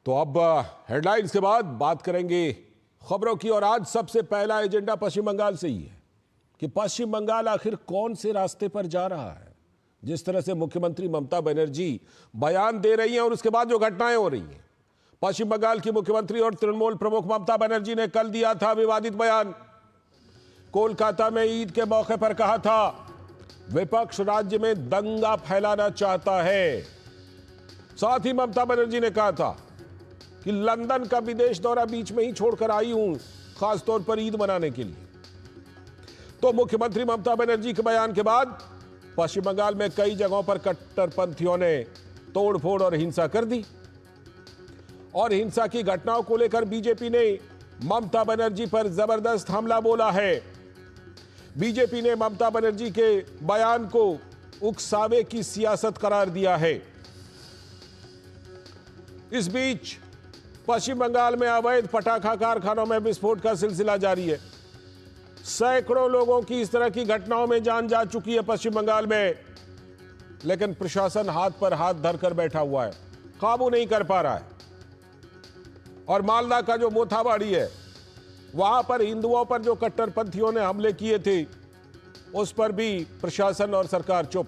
तो अब हेडलाइंस के बाद बात करेंगे खबरों की। और आज सबसे पहला एजेंडा पश्चिम बंगाल से ही है कि पश्चिम बंगाल आखिर कौन से रास्ते पर जा रहा है। जिस तरह से मुख्यमंत्री ममता बनर्जी बयान दे रही हैं और उसके बाद जो घटनाएं हो रही हैं। पश्चिम बंगाल की मुख्यमंत्री और तृणमूल प्रमुख ममता बनर्जी ने कल दिया था विवादित बयान। कोलकाता में ईद के मौके पर कहा था विपक्ष राज्य में दंगा फैलाना चाहता है। साथ ही ममता बनर्जी ने कहा था कि लंदन का विदेश दौरा बीच में ही छोड़कर आई हूं, खासतौर पर ईद मनाने के लिए। तो मुख्यमंत्री ममता बनर्जी के बयान के बाद पश्चिम बंगाल में कई जगहों पर कट्टरपंथियों ने तोड़फोड़ और हिंसा कर दी। और हिंसा की घटनाओं को लेकर बीजेपी ने ममता बनर्जी पर जबरदस्त हमला बोला है। बीजेपी ने ममता बनर्जी के बयान को उकसावे की सियासत करार दिया है। इस बीच पश्चिम बंगाल में अवैध पटाखा कारखानों में विस्फोट का सिलसिला जारी है। सैकड़ों लोगों की इस तरह की घटनाओं में जान जा चुकी है पश्चिम बंगाल में, लेकिन प्रशासन हाथ पर हाथ धरकर बैठा हुआ है, काबू नहीं कर पा रहा है। और मालदा का जो मोथाबाड़ी है, वहां पर हिंदुओं पर जो कट्टरपंथियों ने हमले किए थे, उस पर भी प्रशासन और सरकार चुप।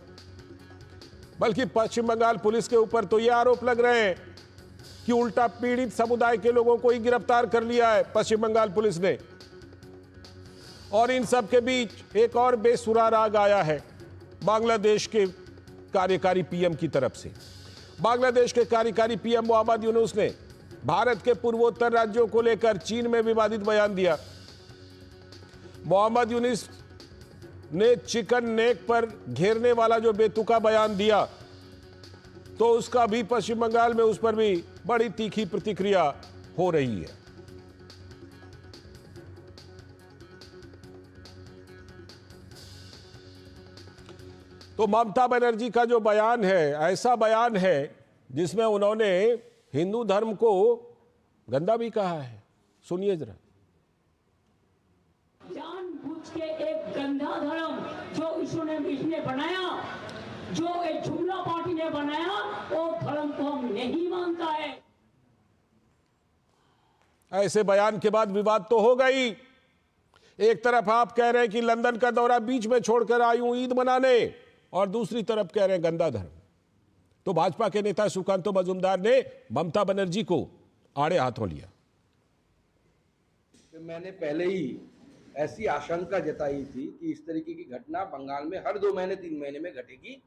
बल्कि पश्चिम बंगाल पुलिस के ऊपर तो यह आरोप लग रहे हैं कि उल्टा पीड़ित समुदाय के लोगों को ही गिरफ्तार कर लिया है पश्चिम बंगाल पुलिस ने। और इन सब के बीच एक और बेसुरा राग आया है बांग्लादेश के कार्यकारी पीएम की तरफ से। बांग्लादेश के कार्यकारी पीएम मोहम्मद यूनुस ने भारत के पूर्वोत्तर राज्यों को लेकर चीन में विवादित बयान दिया। मोहम्मद यूनुस ने चिकन नेक पर घेरने वाला जो बेतुका बयान दिया, तो उसका भी पश्चिम बंगाल में उस पर भी बड़ी तीखी प्रतिक्रिया हो रही है। तो ममता बनर्जी का जो बयान है, ऐसा बयान है जिसमें उन्होंने हिंदू धर्म को गंदा भी कहा है। सुनिए जरा। जानबूझ के एक गंदा धर्म जो इसने बनाया, जो एक जुमला पार्टी ने बनाया, वो धर्म को हम नहीं मानता है। ऐसे बयान के बाद विवाद तो हो गई। एक तरफ आप कह रहे हैं कि लंदन का दौरा बीच में छोड़कर आई हूं ईद मनाने, और दूसरी तरफ कह रहे हैं गंदा धर्म। तो भाजपा के नेता सुकांतो मजूमदार ने ममता बनर्जी को आड़े हाथों लिया। मैंने पहले ही ऐसी आशंका जताई थी कि इस तरीके की घटना बंगाल में हर 2 महीने 3 महीने में घटेगी,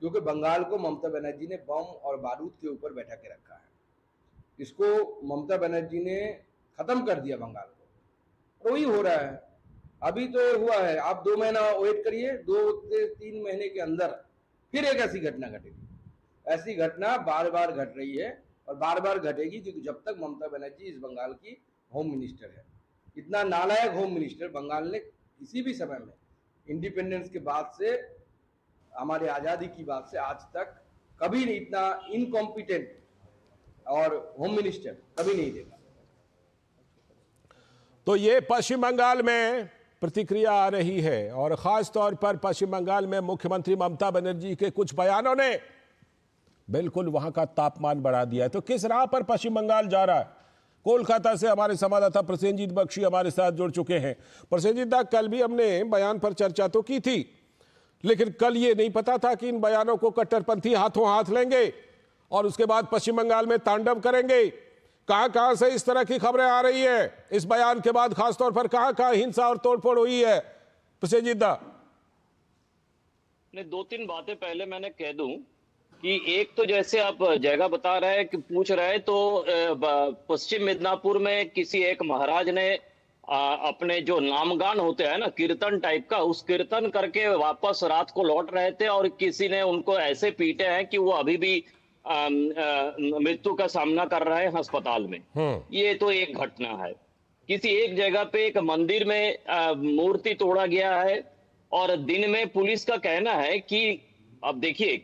क्योंकि बंगाल को ममता बनर्जी ने बम और बारूद के ऊपर बैठा के रखा है। इसको ममता बनर्जी ने खत्म कर दिया बंगाल को, और वही हो रहा है। अभी तो हुआ है, आप 2 महीना वेट करिए, 2 से 3 महीने के अंदर फिर एक ऐसी घटना घटेगी। ऐसी घटना बार बार घट रही है और बार बार घटेगी, क्योंकि जब तक ममता बनर्जी इस बंगाल की होम मिनिस्टर है। इतना नालायक होम मिनिस्टर बंगाल ने किसी भी समय में, इंडिपेंडेंस के बाद से, हमारे आज़ादी की बात से आज तक कभी नहीं, इतना इनकॉम्पिटेंट और होम मिनिस्टर कभी नहीं देखा। तो ये पश्चिम बंगाल में प्रतिक्रिया आ रही है, और खास तौर पर पश्चिम बंगाल में मुख्यमंत्री ममता बनर्जी के कुछ बयानों ने बिल्कुल वहां का तापमान बढ़ा दिया है। तो किस राह पर पश्चिम बंगाल जा रहा है? कोलकाता से हमारे संवाददाता प्रसेनजीत बख्शी हमारे साथ जुड़ चुके हैं। प्रसेनजीत, कल भी हमने बयान पर चर्चा तो की थी, लेकिन कल ये नहीं पता था कि इन बयानों को कट्टरपंथी हाथों हाथ लेंगे और उसके बाद पश्चिम बंगाल में तांडव करेंगे। कहां से इस तरह की खबरें आ रही है इस बयान के बाद? खासतौर पर कहां हिंसा और तोड़फोड़ हुई है प्रसेनजीत दा? 2-3 बातें पहले मैंने कह दूं कि एक तो जैसे आप जगह बता रहे हैं कि पूछ रहे हैं, तो पश्चिम मिदनापुर में किसी एक महाराज ने अपने जो नामगान होते हैं ना, कीर्तन टाइप का, उस कीर्तन करके वापस रात को लौट रहे थे और किसी ने उनको ऐसे पीटे हैं कि वो अभी भी मृत्यु का सामना कर रहे हैं अस्पताल में। ये तो एक घटना है। किसी एक जगह पे एक मंदिर में मूर्ति तोड़ा गया है, और दिन में पुलिस का कहना है कि, अब देखिए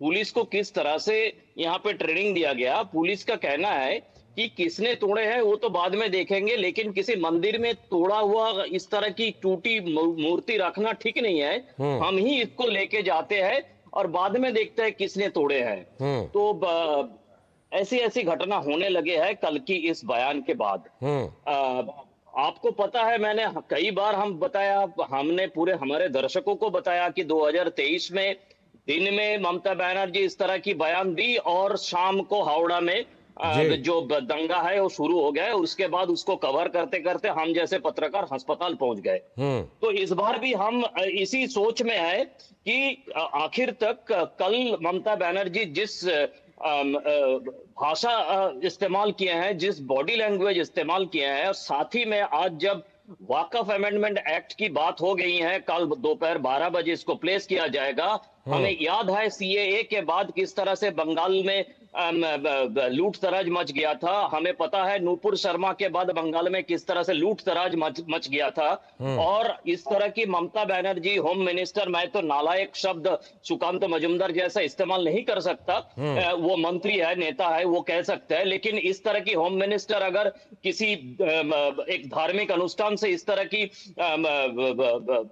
पुलिस को किस तरह से यहाँ पे ट्रेनिंग दिया गया। पुलिस का कहना है कि किसने तोड़े हैं वो तो बाद में देखेंगे, लेकिन किसी मंदिर में तोड़ा हुआ इस तरह की टूटी मूर्ति रखना ठीक नहीं है। हम ही इसको लेके जाते हैं और बाद में देखते हैं किसने तोड़े हैं। तो ऐसी ऐसी घटना होने लगे हैं कल की इस बयान के बाद। आपको पता है, मैंने कई बार हमने पूरे हमारे दर्शकों को बताया कि 2023 में दिन में ममता बनर्जी इस तरह की बयान दी और शाम को हावड़ा में जी। जो दंगा है वो शुरू हो गया है। उसके बाद उसको कवर करते करते हम जैसे पत्रकार अस्पताल पहुंच गए। तो इस बार भी हम इसी सोच में है कि आखिर तक कल ममता बनर्जी जिस भाषा इस्तेमाल किए हैं, जिस बॉडी लैंग्वेज इस्तेमाल किए हैं, और साथ ही में आज जब वाकफ अमेंडमेंट एक्ट की बात हो गई है, कल दोपहर 12 बजे इसको प्लेस किया जाएगा। हमें याद है सीएए के बाद किस तरह से बंगाल में लूट तराज मच गया था। हमें पता है नूपुर शर्मा के बाद बंगाल में किस तरह से लूट तराज मच गया था। और इस तरह की ममता बनर्जी होम मिनिस्टर, मैं तो नालायक शब्द सुकांत मजुमदार जैसा इस्तेमाल नहीं कर सकता, वो मंत्री है, नेता है, वो कह सकते हैं, लेकिन इस तरह की होम मिनिस्टर अगर किसी एक धार्मिक अनुष्ठान से इस तरह की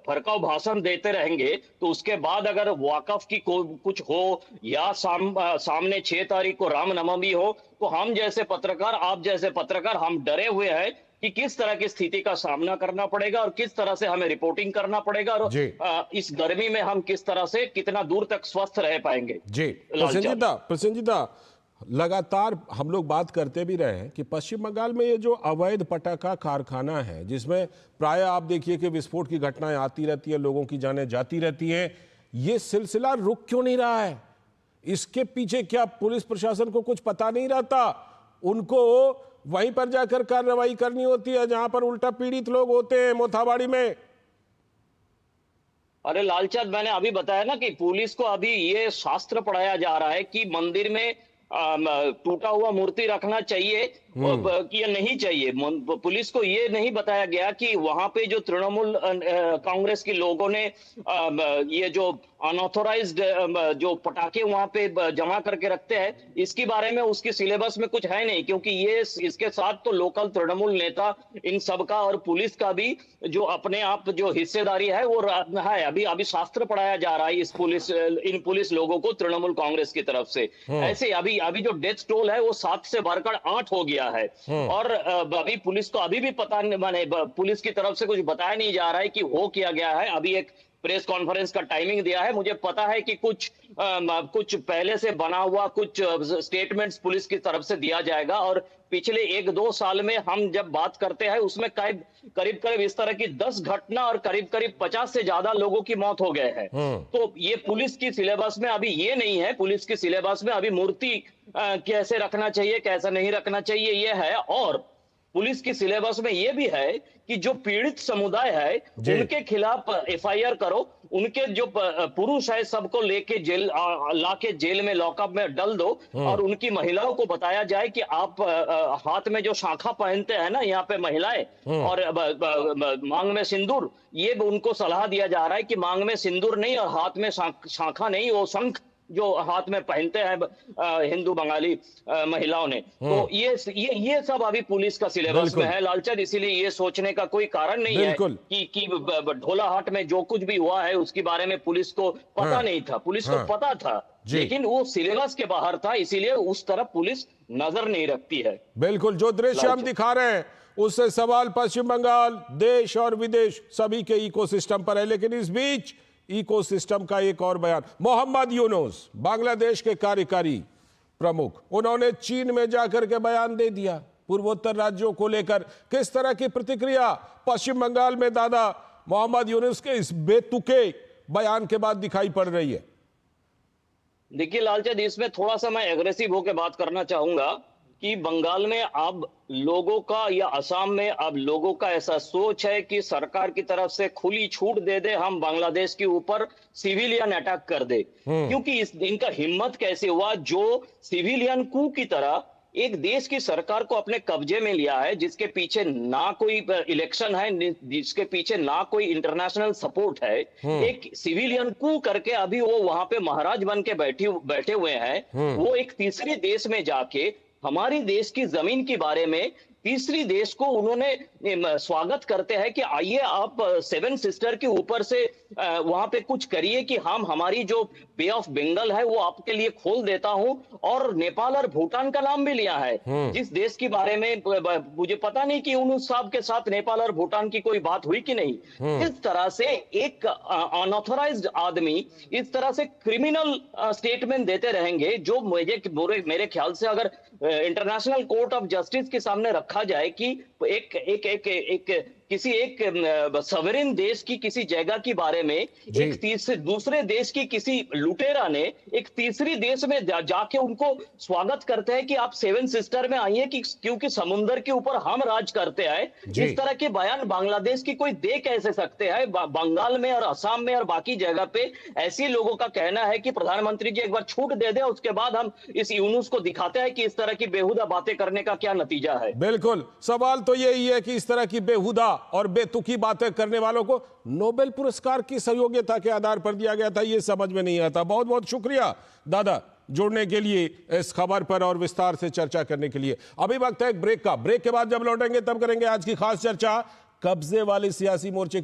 भड़काऊ भाषण देते रहेंगे तो उसके बाद अगर वाकफ की कुछ हो या सामने 6 तारीख को रामनवमी हो तो हम जैसे पत्रकार, आप जैसे पत्रकार, हम डरे हुए हैं कि किस तरह की स्थिति का सामना करना पड़ेगा और किस तरह से हमें रिपोर्टिंग करना पड़ेगा और इस गर्मी में हम किस तरह से कितना दूर तक स्वस्थ रह पाएंगे। जी प्रसन्नजीता, लगातार हम लोग बात करते भी रहे हैं कि पश्चिम बंगाल में ये जो अवैध पटाखा कारखाना है, जिसमें प्राय आप देखिए कि विस्फोट की घटनाएं आती रहती है, लोगों की जानें जाती रहती हैं, ये सिलसिला रुक क्यों नहीं रहा है? इसके पीछे क्या पुलिस प्रशासन को कुछ पता नहीं रहता? उनको वहीं पर जाकर कार्रवाई करनी होती है जहां पर उल्टा पीड़ित लोग होते हैं, मोथाबाड़ी में। अरे लालचंद, मैंने अभी बताया ना कि पुलिस को अभी ये शास्त्र पढ़ाया जा रहा है कि मंदिर में टूटा हुआ मूर्ति रखना चाहिए कि या नहीं चाहिए। पुलिस को ये नहीं बताया गया कि वहां पे जो तृणमूल कांग्रेस के लोगों ने ये जो अनऑथोराइज्ड जो पटाखे वहां पे जमा करके रखते हैं, इसके बारे में उसकी सिलेबस में कुछ है नहीं, क्योंकि ये इसके साथ तो लोकल तृणमूल नेता इन सबका और पुलिस का भी जो अपने आप जो हिस्सेदारी है वो है। अभी शास्त्र पढ़ाया जा रहा है इन पुलिस लोगों को तृणमूल कांग्रेस की तरफ से। ऐसे अभी जो डेथ टोल है वो 7 से बढ़कर 8 हो गया है और अभी पुलिस को अभी भी पता नहीं, माने पुलिस की तरफ से कुछ बताया नहीं जा रहा है कि हो किया गया है। अभी एक प्रेस कॉन्फ्रेंस का टाइमिंग दिया है। मुझे पता है कि कुछ पहले से बना हुआ कुछ स्टेटमेंट्स पुलिस की तरफ से दिया जाएगा और पिछले 1-2 साल में हम जब बात करते हैं उसमें करीब इस तरह की 10 घटना और करीब 50 से ज्यादा लोगों की मौत हो गए हैं। तो ये पुलिस की सिलेबस में अभी ये नहीं है। पुलिस की सिलेबस में अभी मूर्ति कैसे रखना चाहिए, कैसा नहीं रखना चाहिए, ये है। और पुलिस की सिलेबस में यह भी है कि जो पीड़ित समुदाय है उनके खिलाफ एफआईआर करो, उनके जो पुरुष है सबको लेके लाके जेल में लॉकअप में डाल दो और उनकी महिलाओं को बताया जाए कि आप हाथ में जो शाखा पहनते हैं ना यहाँ पे महिलाएं और मांग में सिंदूर, ये उनको सलाह दिया जा रहा है कि मांग में सिंदूर नहीं और हाथ में शाखा नहीं, वो शंख जो हाथ में पहनते हैं हिंदू बंगाली महिलाओं ने। तो ये सब अभी पुलिस का सिलेबस में है लालचंद, इसीलिए ये सोचने का कोई कारण नहीं है कि ढोलाहाट में जो कुछ भी हुआ है उसके बारे में पुलिस को पता नहीं था। पुलिस को पता था लेकिन वो सिलेबस के बाहर था, इसीलिए उस तरफ पुलिस नजर नहीं रखती है। बिल्कुल, जो दृश्य हम दिखा रहे हैं उससे सवाल पश्चिम बंगाल, देश और विदेश सभी के इकोसिस्टम पर है। लेकिन इस बीच इकोसिस्टम का एक और बयान, मोहम्मद यूनुस बांग्लादेश के कार्यकारी प्रमुख, उन्होंने चीन में जाकर के बयान दे दिया पूर्वोत्तर राज्यों को लेकर। किस तरह की प्रतिक्रिया पश्चिम बंगाल में दादा मोहम्मद यूनुस के इस बेतुके बयान के बाद दिखाई पड़ रही है? देखिए लालचंद, इसमें थोड़ा सा मैं एग्रेसिव होकर बात करना चाहूंगा कि बंगाल में अब लोगों का या असम में अब लोगों का ऐसा सोच है कि सरकार की तरफ से खुली छूट दे दे, हम बांग्लादेश के ऊपर सिविलियन अटैक कर दे। क्योंकि इनका हिम्मत कैसे हुआ जो सिविलियन कू की तरह एक देश की सरकार को अपने कब्जे में लिया है, जिसके पीछे ना कोई इलेक्शन है, जिसके पीछे ना कोई इंटरनेशनल सपोर्ट है। एक सिविलियन कू करके अभी वो वहां पे महाराज बन के बैठे हुए हैं। वो एक तीसरे देश में जाके हमारी देश की जमीन के बारे में तीसरी देश को उन्होंने स्वागत करते हैं कि आइए आप सेवन सिस्टर के ऊपर से वहां पे कुछ करिए कि हम हमारी जो बे ऑफ बंगाल है वो आपके लिए खोल देता हूं। और नेपाल और भूटान का नाम भी लिया है, जिस देश के बारे में मुझे पता नहीं कि यूनुस साहब के साथ नेपाल और भूटान की कोई बात हुई कि नहीं। इस तरह से एक अनऑथराइज्ड आदमी इस तरह से क्रिमिनल स्टेटमेंट देते रहेंगे, जो मेरे ख्याल से अगर इंटरनेशनल कोर्ट ऑफ जस्टिस के सामने रखा जाए कि किसी एक सॉवरेन देश की किसी जगह के बारे में एक दूसरे देश की किसी लुटेरा ने एक तीसरी देश में जाके उनको स्वागत करते हैं कि आप सेवन सिस्टर में आइए कि क्योंकि समुद्र के ऊपर हम राज करते हैं। इस तरह के बयान बांग्लादेश की कोई दे कैसे सकते हैं? बंगाल में और असम में और बाकी जगह पे ऐसे लोगों का कहना है कि प्रधानमंत्री जी एक बार छूट दे दे, उसके बाद हम इस यूनुस को दिखाते हैं कि इस तरह की बेहुदा बातें करने का क्या नतीजा है। बिल्कुल, सवाल तो यही है कि इस तरह की बेहुदा और बेतुकी बातें करने वालों को नोबेल पुरस्कार की सहयोगिता के आधार पर दिया गया था, यह समझ में नहीं आता। बहुत बहुत शुक्रिया दादा जुड़ने के लिए इस खबर पर और विस्तार से चर्चा करने के लिए। अभी वक्त है एक ब्रेक का। ब्रेक के बाद जब लौटेंगे तब करेंगे आज की खास चर्चा, कब्जे वाले सियासी मोर्चे की